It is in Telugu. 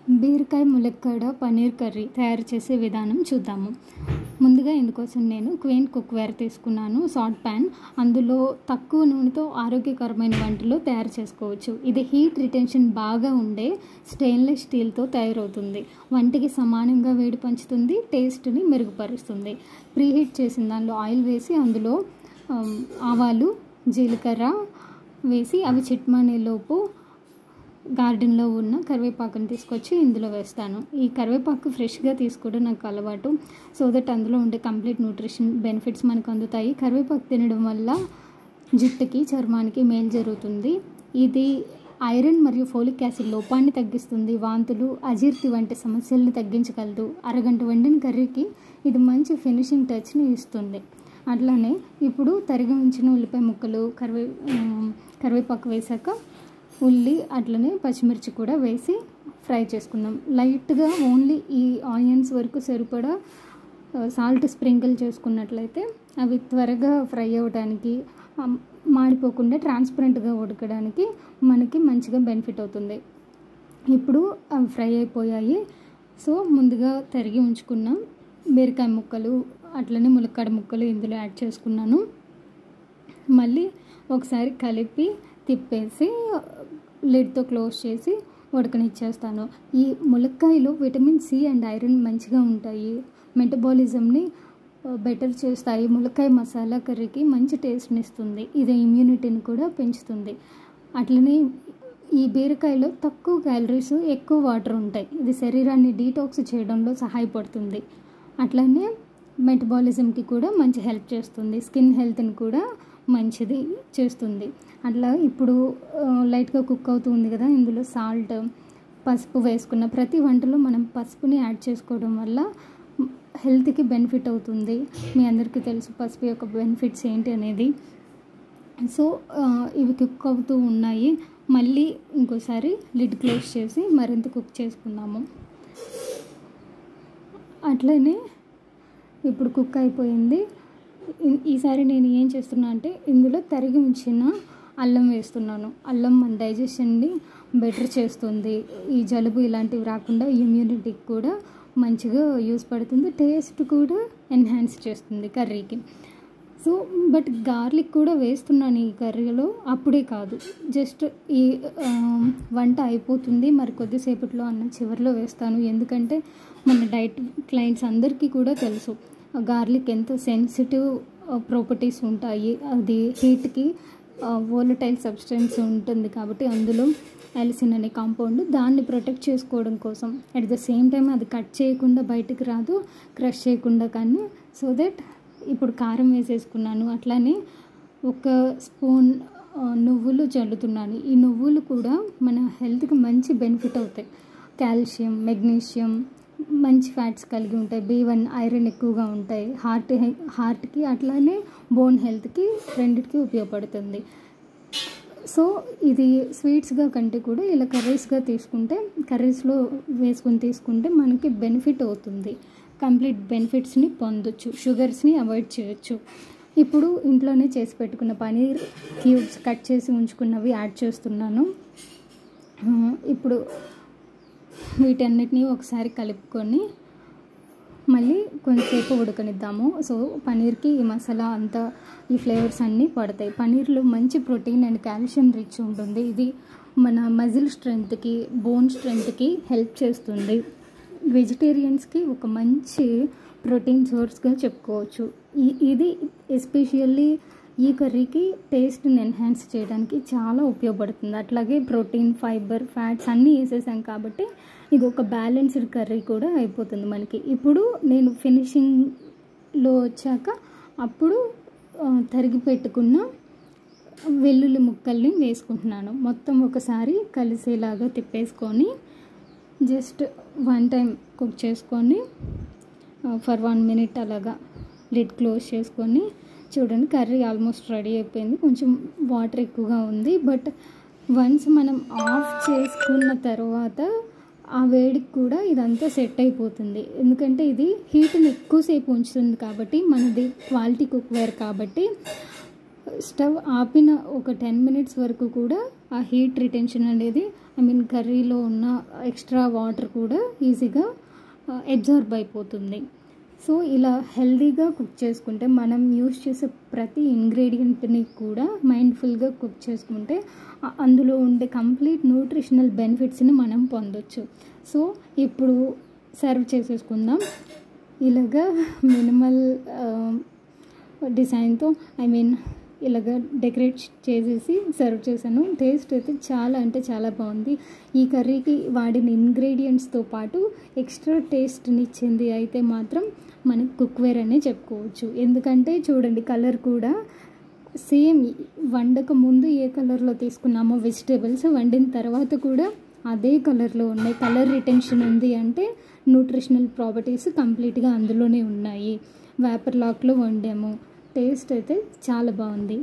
బీరకాయ ములక్కాడ పన్నీర్ కర్రీ తయారు చేసే విధానం చూద్దాము. ముందుగా ఇందుకోసం నేను క్వీన్ కుక్వేర్ తీసుకున్నాను. సాల్ట్ ప్యాన్, అందులో తక్కువ నూనెతో ఆరోగ్యకరమైన వంటలు తయారు చేసుకోవచ్చు. ఇది హీట్ రిటెన్షన్ బాగా ఉండే స్టెయిన్లెస్ స్టీల్తో తయారవుతుంది. వంటికి సమానంగా వేడి పంచుతుంది, టేస్ట్ని మెరుగుపరుస్తుంది. ప్రీహీట్ చేసిన దానిలో ఆయిల్ వేసి అందులో ఆవాలు, జీలకర్ర వేసి అవి చిట్మనేలోపు గార్డెన్లో ఉన్న కరివేపాకుని తీసుకొచ్చి ఇందులో వేస్తాను. ఈ కరివేపాకు ఫ్రెష్గా తీసుకోవడం నాకు అలవాటు. సో దట్ అందులో ఉండే కంప్లీట్ న్యూట్రిషన్ బెనిఫిట్స్ మనకు అందుతాయి. కరివేపాకు తినడం వల్ల జుట్టుకి, చర్మానికి మేలు జరుగుతుంది. ఇది ఐరన్ మరియు ఫోలిక్ యాసిడ్ లోపాన్ని తగ్గిస్తుంది. వాంతులు, అజీర్తి వంటి సమస్యలను తగ్గించగలదు. అరగంట వండిన కర్రీకి ఇది మంచి ఫినిషింగ్ టచ్ని ఇస్తుంది. అట్లానే ఇప్పుడు తరిగి ఉంచిన ఉల్లిపాయ ముక్కలు, కరివేపాకు వేసాక ఉల్లి అట్లనే పచ్చిమిర్చి కూడా వేసి ఫ్రై చేసుకుందాం. లైట్గా ఓన్లీ ఈ ఆనియన్స్ వరకు సరిపడా సాల్ట్ స్ప్రింకిల్ చేసుకున్నట్లయితే అవి త్వరగా ఫ్రై అవ్వడానికి, మాడిపోకుండా ట్రాన్స్పరెంట్గా ఉడకడానికి మనకి మంచిగా బెనిఫిట్ అవుతుంది. ఇప్పుడు అవి ఫ్రై అయిపోయాయి. సో ముందుగా తరిగి ఉంచుకున్న బీరకాయ ముక్కలు అట్లనే ములక్కాడ ముక్కలు ఇందులో యాడ్ చేసుకున్నాను. మళ్ళీ ఒకసారి కలిపి తిప్పేసి లిడ్తో క్లోజ్ చేసి ఉడకనిచ్చేస్తాను. ఈ ములక్కాయలో విటమిన్ సి అండ్ ఐరన్ మంచిగా ఉంటాయి. మెటబాలిజంని బెటర్ చేస్తాయి. ములక్కాయ మసాలా కర్రీకి మంచి టేస్ట్ని ఇస్తుంది. ఇది ఇమ్యూనిటీని కూడా పెంచుతుంది. అట్లనే ఈ బీరకాయలో తక్కువ క్యాలరీస్, ఎక్కువ వాటర్ ఉంటాయి. ఇది శరీరాన్ని డీటాక్స్ చేయడంలో సహాయపడుతుంది. అట్లనే మెటబాలిజంకి కూడా మంచి హెల్ప్ చేస్తుంది. స్కిన్ హెల్త్ని కూడా మంచిది చేస్తుంది. అట్లా ఇప్పుడు లైట్గా కుక్ అవుతుంది కదా, ఇందులో సాల్ట్, పసుపు వేసుకున్న ప్రతి వంటలో మనం పసుపుని యాడ్ చేసుకోవడం వల్ల హెల్త్కి బెనిఫిట్ అవుతుంది. మీ అందరికీ తెలుసు పసుపు యొక్క బెనిఫిట్స్ ఏంటి అనేది. సో ఇవి కుక్ అవుతూ ఉన్నాయి. మళ్ళీ ఇంకోసారి లిడ్ క్లోజ్ చేసి మరింత కుక్ చేసుకుందాము. అట్లనే ఇప్పుడు కుక్ అయిపోయింది. ఈసారి నేను ఏం చేస్తున్నా అంటే ఇందులో తరిగి ఉంచిన అల్లం వేస్తున్నాను. అల్లం మన డైజెషన్ని బెటర్ చేస్తుంది. ఈ జలుబు ఇలాంటివి రాకుండా ఇమ్యూనిటీకి కూడా మంచిగా యూస్ పడుతుంది. టేస్ట్ కూడా ఎన్హాన్స్ చేస్తుంది కర్రీకి. సో బట్ గార్లిక్ కూడా వేస్తున్నాను ఈ కర్రీలో, అప్పుడే కాదు, జస్ట్ ఈ వంట అయిపోతుంది మరి కొద్దిసేపట్లో అన్న చివరిలో వేస్తాను. ఎందుకంటే మన డైట్ క్లయింట్స్ అందరికీ కూడా తెలుసు గార్లిక్ ఎంత సెన్సిటివ్ ప్రాపర్టీస్ ఉంటాయి. అది హీట్కి వోలటైల్ సబ్స్టెన్స్ ఉంటుంది కాబట్టి అందులో అలిసిన్ అనే కాంపౌండ్, దాన్ని ప్రొటెక్ట్ చేసుకోవడం కోసం అట్ ద సేమ్ టైం అది కట్ చేయకుండా బయటకు రాదు, క్రష్ చేయకుండా. కానీ సో దట్ ఇప్పుడు కారం వేసేసుకున్నాను. అట్లానే 1 స్పూన్ నువ్వులు చల్లుతున్నాను. ఈ నువ్వులు కూడా మన హెల్త్కి మంచి బెనిఫిట్ అవుతాయి. కాల్షియం, మెగ్నీషియం, మంచి ఫ్యాట్స్ కలిగి ఉంటాయి. B1 ఐరన్ ఎక్కువగా ఉంటాయి. హార్ట్కి అట్లానే బోన్ హెల్త్కి రెండిటికి ఉపయోగపడుతుంది. సో ఇది స్వీట్స్గా కంటే కూడా ఇలా కర్రీస్గా తీసుకుంటే, కర్రీస్లో వేసుకొని తీసుకుంటే మనకి బెనిఫిట్ అవుతుంది. కంప్లీట్ బెనిఫిట్స్ని పొందొచ్చు. షుగర్స్ని అవాయిడ్ చేయొచ్చు. ఇప్పుడు ఇంట్లోనే చేసి పెట్టుకున్న పనీర్ క్యూబ్స్ కట్ చేసి ఉంచుకున్నవి యాడ్ చేస్తున్నాను. ఇప్పుడు వీటన్నిటిని ఒకసారి కలుపుకొని మళ్ళీ కొంచెంసేపు ఉడకనిద్దాము. సో పనీర్కి ఈ మసాలా అంతా, ఈ ఫ్లేవర్స్ అన్నీ పడతాయి. పనీర్లో మంచి ప్రోటీన్ అండ్ కాల్షియం రిచ్ ఉంటుంది. ఇది మన మజిల్ స్ట్రెంగ్త్కి, బోన్ స్ట్రెంగ్త్కి హెల్ప్ చేస్తుంది. వెజిటేరియన్స్కి ఒక మంచి ప్రోటీన్ సోర్స్గా చెప్పుకోవచ్చు. ఇది ఎస్పెషల్లీ ఈ కర్రీకి టేస్ట్ని ఎన్హాన్స్ చేయడానికి చాలా ఉపయోగపడుతుంది. అట్లాగే ప్రోటీన్, ఫైబర్, ఫ్యాట్స్ అన్నీ వేసేసాం కాబట్టి ఇది ఒక బ్యాలెన్స్డ్ కర్రీ కూడా అయిపోతుంది మనకి. ఇప్పుడు నేను ఫినిషింగ్లో వచ్చాక అప్పుడు తరిగి పెట్టుకున్న వెల్లుల్లి ముక్కల్ని వేసుకుంటున్నాను. మొత్తం ఒకసారి కలిసేలాగా తిప్పేసుకొని జస్ట్ 1 టైం కుక్ చేసుకొని ఫర్ 1 మినిట్ అలాగా లిడ్ క్లోజ్ చేసుకొని చూడండి, కర్రీ ఆల్మోస్ట్ రెడీ అయిపోయింది. కొంచెం వాటర్ ఎక్కువగా ఉంది. బట్ వన్స్ మనం ఆఫ్ చేసుకున్న తర్వాత ఆ వేడికి కూడా ఇదంతా సెట్ అయిపోతుంది. ఎందుకంటే ఇది హీట్ని ఎక్కువసేపు ఉంచుతుంది కాబట్టి, మనది క్వాలిటీ కుక్వేర్ కాబట్టి స్టవ్ ఆపిన ఒక 10 మినిట్స్ వరకు కూడా ఆ హీట్ రిటెన్షన్ అనేది కర్రీలో ఉన్న ఎక్స్ట్రా వాటర్ కూడా ఈజీగా అబ్జార్బ్ అయిపోతుంది. సో ఇలా హెల్దీగా కుక్ చేసుకుంటే మనం యూస్ చేసే ప్రతి ఇంగ్రీడియంట్ని కూడా మైండ్ఫుల్గా కుక్ చేసుకుంటే అందులో ఉండే కంప్లీట్ న్యూట్రిషనల్ బెనిఫిట్స్ని మనం పొందొచ్చు. సో ఇప్పుడు సర్వ్ చేసేసుకుందాం. ఇలాగా మినిమల్ డిజైన్తో ఇలాగ డెకరేట్ చేసేసి సర్వ్ చేశాను. టేస్ట్ అయితే చాలా అంటే చాలా బాగుంది. ఈ కర్రీకి వాడిన ఇంగ్రీడియంట్స్తో పాటు ఎక్స్ట్రా టేస్ట్ని ఇచ్చింది అయితే మాత్రం మనకి కుక్వేర్ అనే చెప్పుకోవచ్చు. ఎందుకంటే చూడండి, కలర్ కూడా సేమ్ వండక ముందు ఏ కలర్లో తీసుకున్నామో వెజిటేబుల్స్ వండిన తర్వాత కూడా అదే కలర్లో ఉన్నాయి. కలర్ రిటెన్షన్ ఉంది అంటే న్యూట్రిషనల్ ప్రాపర్టీస్ కంప్లీట్గా అందులోనే ఉన్నాయి. వేపర్ లాక్లో వండాము. టేస్ట్ అయితే చాలా బాగుంది.